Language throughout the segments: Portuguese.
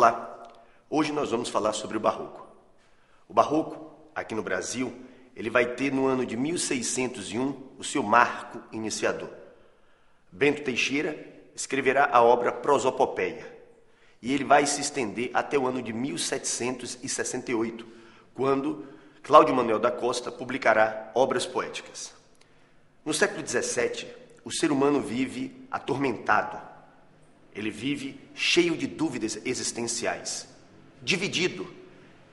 Olá, hoje nós vamos falar sobre o Barroco. O Barroco, aqui no Brasil, ele vai ter no ano de 1601 o seu marco iniciador. Bento Teixeira escreverá a obra Prosopopeia e ele vai se estender até o ano de 1768, quando Cláudio Manuel da Costa publicará obras poéticas. No século XVII, o ser humano vive atormentado. Ele vive cheio de dúvidas existenciais, dividido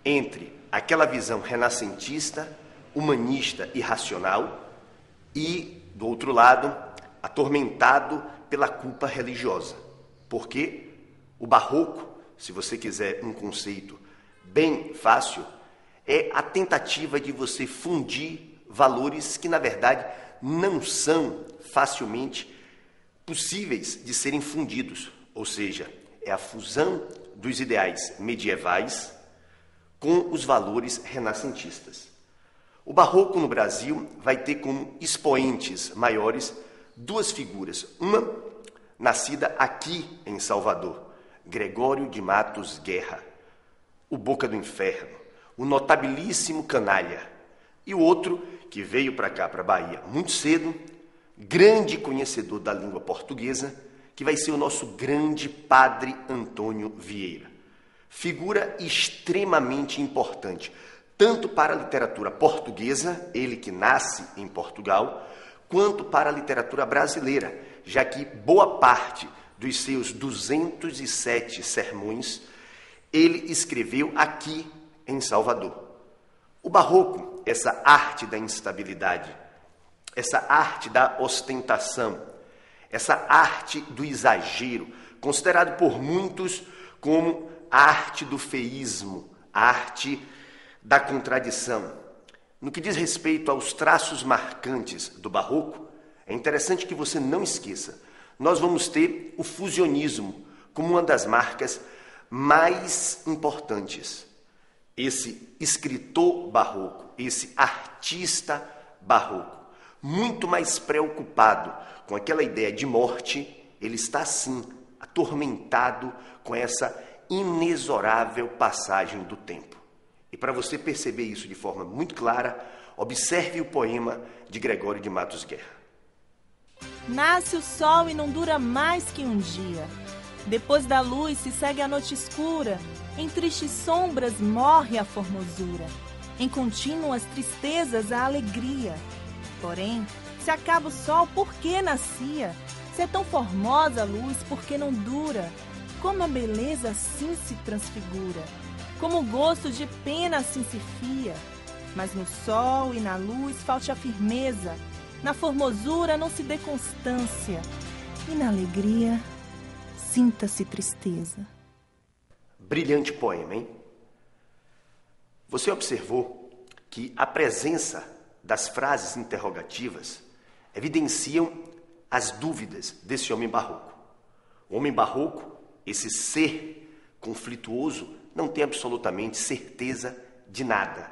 entre aquela visão renascentista, humanista e racional e, do outro lado, atormentado pela culpa religiosa. Porque o Barroco, se você quiser um conceito bem fácil, é a tentativa de você fundir valores que, na verdade, não são facilmente possíveis de serem fundidos, ou seja, é a fusão dos ideais medievais com os valores renascentistas. O Barroco no Brasil vai ter como expoentes maiores duas figuras, uma nascida aqui em Salvador, Gregório de Matos Guerra, o Boca do Inferno, o notabilíssimo canalha, e o outro que veio para cá, para a Bahia, muito cedo, grande conhecedor da língua portuguesa, que vai ser o nosso grande padre Antônio Vieira. Figura extremamente importante, tanto para a literatura portuguesa, ele que nasce em Portugal, quanto para a literatura brasileira, já que boa parte dos seus 207 sermões ele escreveu aqui em Salvador. O Barroco, essa arte da instabilidade, essa arte da ostentação, essa arte do exagero, considerado por muitos como a arte do feísmo, a arte da contradição. No que diz respeito aos traços marcantes do Barroco, é interessante que você não esqueça, nós vamos ter o fusionismo como uma das marcas mais importantes. Esse escritor barroco, esse artista barroco, muito mais preocupado com aquela ideia de morte, ele está, sim, atormentado com essa inexorável passagem do tempo. E para você perceber isso de forma muito clara, observe o poema de Gregório de Matos Guerra. Nasce o sol e não dura mais que um dia. Depois da luz se segue a noite escura. Em tristes sombras morre a formosura. Em contínuas tristezas a alegria. Porém, se acaba o sol, por que nascia? Se é tão formosa a luz, por que não dura? Como a beleza assim se transfigura, como o gosto de pena assim se fia. Mas no sol e na luz falte a firmeza, na formosura não se dê constância, e na alegria sinta-se tristeza. Brilhante poema, hein? Você observou que a presença das frases interrogativas evidenciam as dúvidas desse homem barroco. O homem barroco, esse ser conflituoso, não tem absolutamente certeza de nada.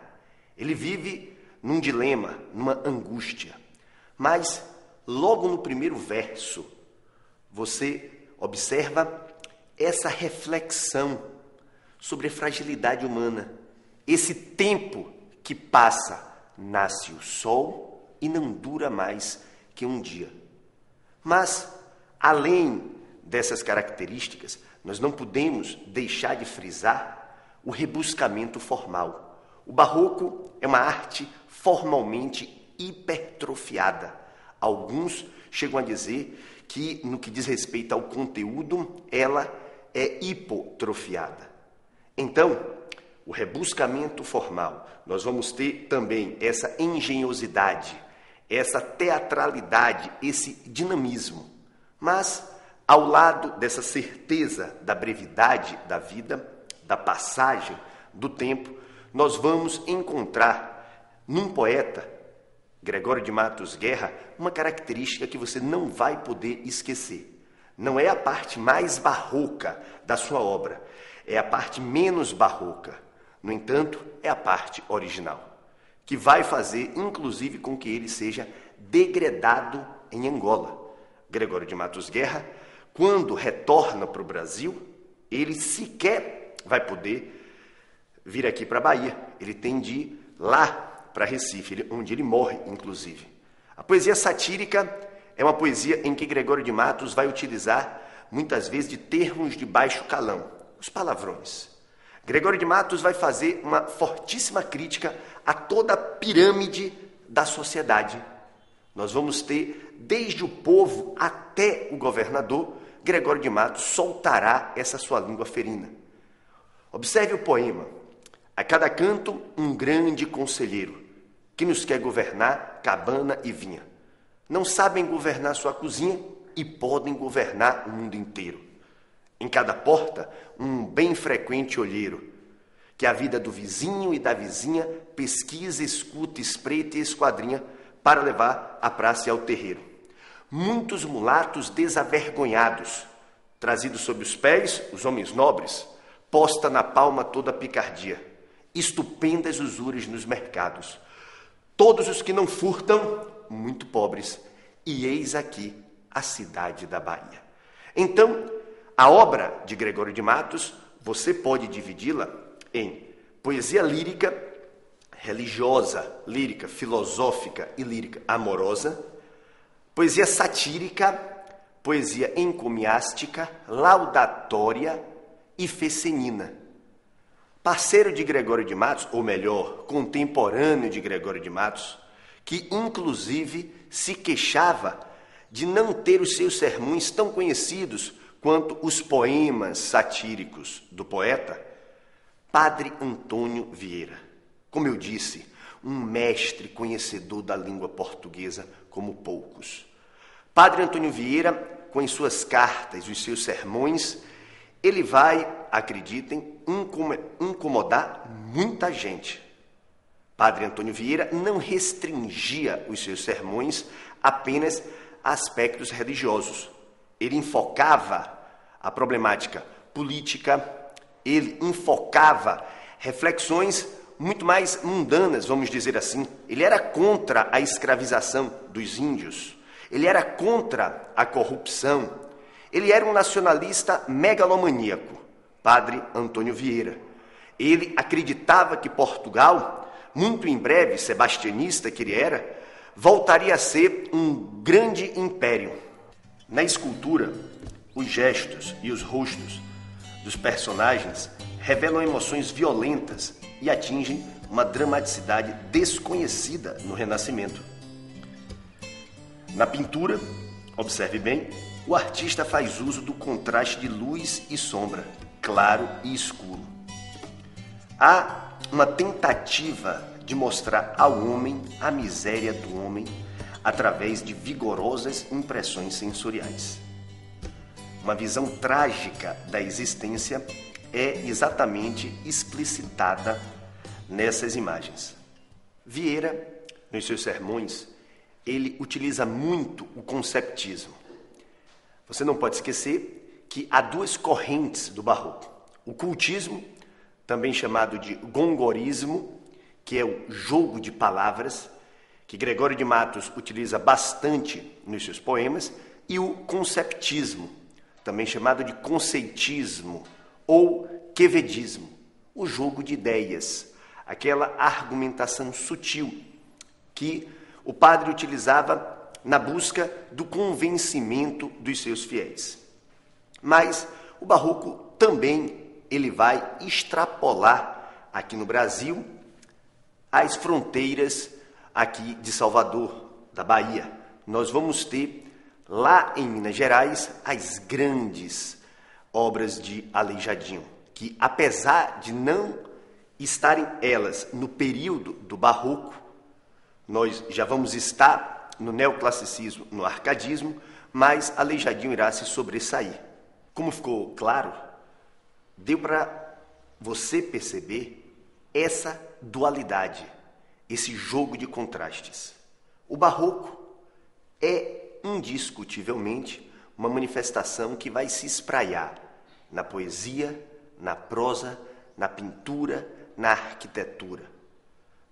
Ele vive num dilema, numa angústia. Mas, logo no primeiro verso, você observa essa reflexão sobre a fragilidade humana. Esse tempo que passa, nasce o sol e não dura mais que um dia. Mas, além dessas características, nós não podemos deixar de frisar o rebuscamento formal. O Barroco é uma arte formalmente hipertrofiada. Alguns chegam a dizer que, no que diz respeito ao conteúdo, ela é hipotrofiada. Então, o rebuscamento formal, nós vamos ter também essa engenhosidade, essa teatralidade, esse dinamismo. Mas, ao lado dessa certeza da brevidade da vida, da passagem do tempo, nós vamos encontrar num poeta, Gregório de Matos Guerra, uma característica que você não vai poder esquecer. Não é a parte mais barroca da sua obra, é a parte menos barroca. No entanto, é a parte original, que vai fazer, inclusive, com que ele seja degradado em Angola. Gregório de Matos Guerra, quando retorna para o Brasil, ele sequer vai poder vir aqui para a Bahia. Ele tem de ir lá para Recife, onde ele morre, inclusive. A poesia satírica é uma poesia em que Gregório de Matos vai utilizar, muitas vezes, de termos de baixo calão, os palavrões. Gregório de Matos vai fazer uma fortíssima crítica a toda a pirâmide da sociedade. Nós vamos ter, desde o povo até o governador, Gregório de Matos soltará essa sua língua ferina. Observe o poema. A cada canto, um grande conselheiro, que nos quer governar cabana e vinha. Não sabem governar sua cozinha e podem governar o mundo inteiro. Em cada porta, um bem frequente olheiro, que a vida do vizinho e da vizinha pesquisa, escuta, espreita e esquadrinha para levar à praça e ao terreiro. Muitos mulatos desavergonhados, trazidos sob os pés, os homens nobres, posta na palma toda a picardia, estupendas usuras nos mercados. Todos os que não furtam, muito pobres, e eis aqui a cidade da Bahia. Então, a obra de Gregório de Matos, você pode dividi-la em poesia lírica, religiosa, lírica, filosófica e lírica amorosa, poesia satírica, poesia encomiástica, laudatória e fecenina. Parceiro de Gregório de Matos, ou melhor, contemporâneo de Gregório de Matos, que inclusive se queixava de não ter os seus sermões tão conhecidos quanto os poemas satíricos do poeta, Padre Antônio Vieira. Como eu disse, um mestre conhecedor da língua portuguesa como poucos. Padre Antônio Vieira, com as suas cartas e os seus sermões, ele vai, acreditem, incomodar muita gente. Padre Antônio Vieira não restringia os seus sermões apenas a aspectos religiosos. Ele enfocava a problemática política, ele enfocava reflexões muito mais mundanas, vamos dizer assim. Ele era contra a escravização dos índios, ele era contra a corrupção, ele era um nacionalista megalomaníaco, Padre Antônio Vieira. Ele acreditava que Portugal, muito em breve, sebastianista que ele era, voltaria a ser um grande império. Na escultura, os gestos e os rostos dos personagens revelam emoções violentas e atingem uma dramaticidade desconhecida no Renascimento. Na pintura, observe bem, o artista faz uso do contraste de luz e sombra, claro e escuro. Há uma tentativa de mostrar ao homem a miséria do homem através de vigorosas impressões sensoriais. Uma visão trágica da existência é exatamente explicitada nessas imagens. Vieira, nos seus sermões, ele utiliza muito o conceptismo. Você não pode esquecer que há duas correntes do barroco. O cultismo, também chamado de gongorismo, que é o jogo de palavras, que Gregório de Matos utiliza bastante nos seus poemas, e o conceptismo, também chamado de conceitismo ou quevedismo, o jogo de ideias, aquela argumentação sutil que o padre utilizava na busca do convencimento dos seus fiéis. Mas o barroco também ele vai extrapolar aqui no Brasil as fronteiras aqui de Salvador, da Bahia. Nós vamos ter lá em Minas Gerais as grandes obras de Aleijadinho, que apesar de não estarem elas no período do barroco, nós já vamos estar no neoclassicismo, no arcadismo, mas Aleijadinho irá se sobressair. Como ficou claro, deu para você perceber essa dualidade, esse jogo de contrastes. O barroco é indiscutivelmente uma manifestação que vai se espraiar na poesia, na prosa, na pintura, na arquitetura.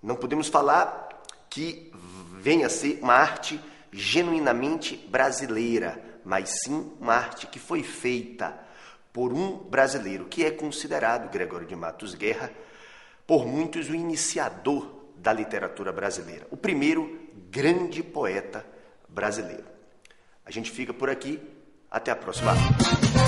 Não podemos falar que venha a ser uma arte genuinamente brasileira, mas sim uma arte que foi feita por um brasileiro que é considerado, Gregório de Matos Guerra, por muitos o iniciador da literatura brasileira, o primeiro grande poeta brasileiro. A gente fica por aqui, até a próxima aula.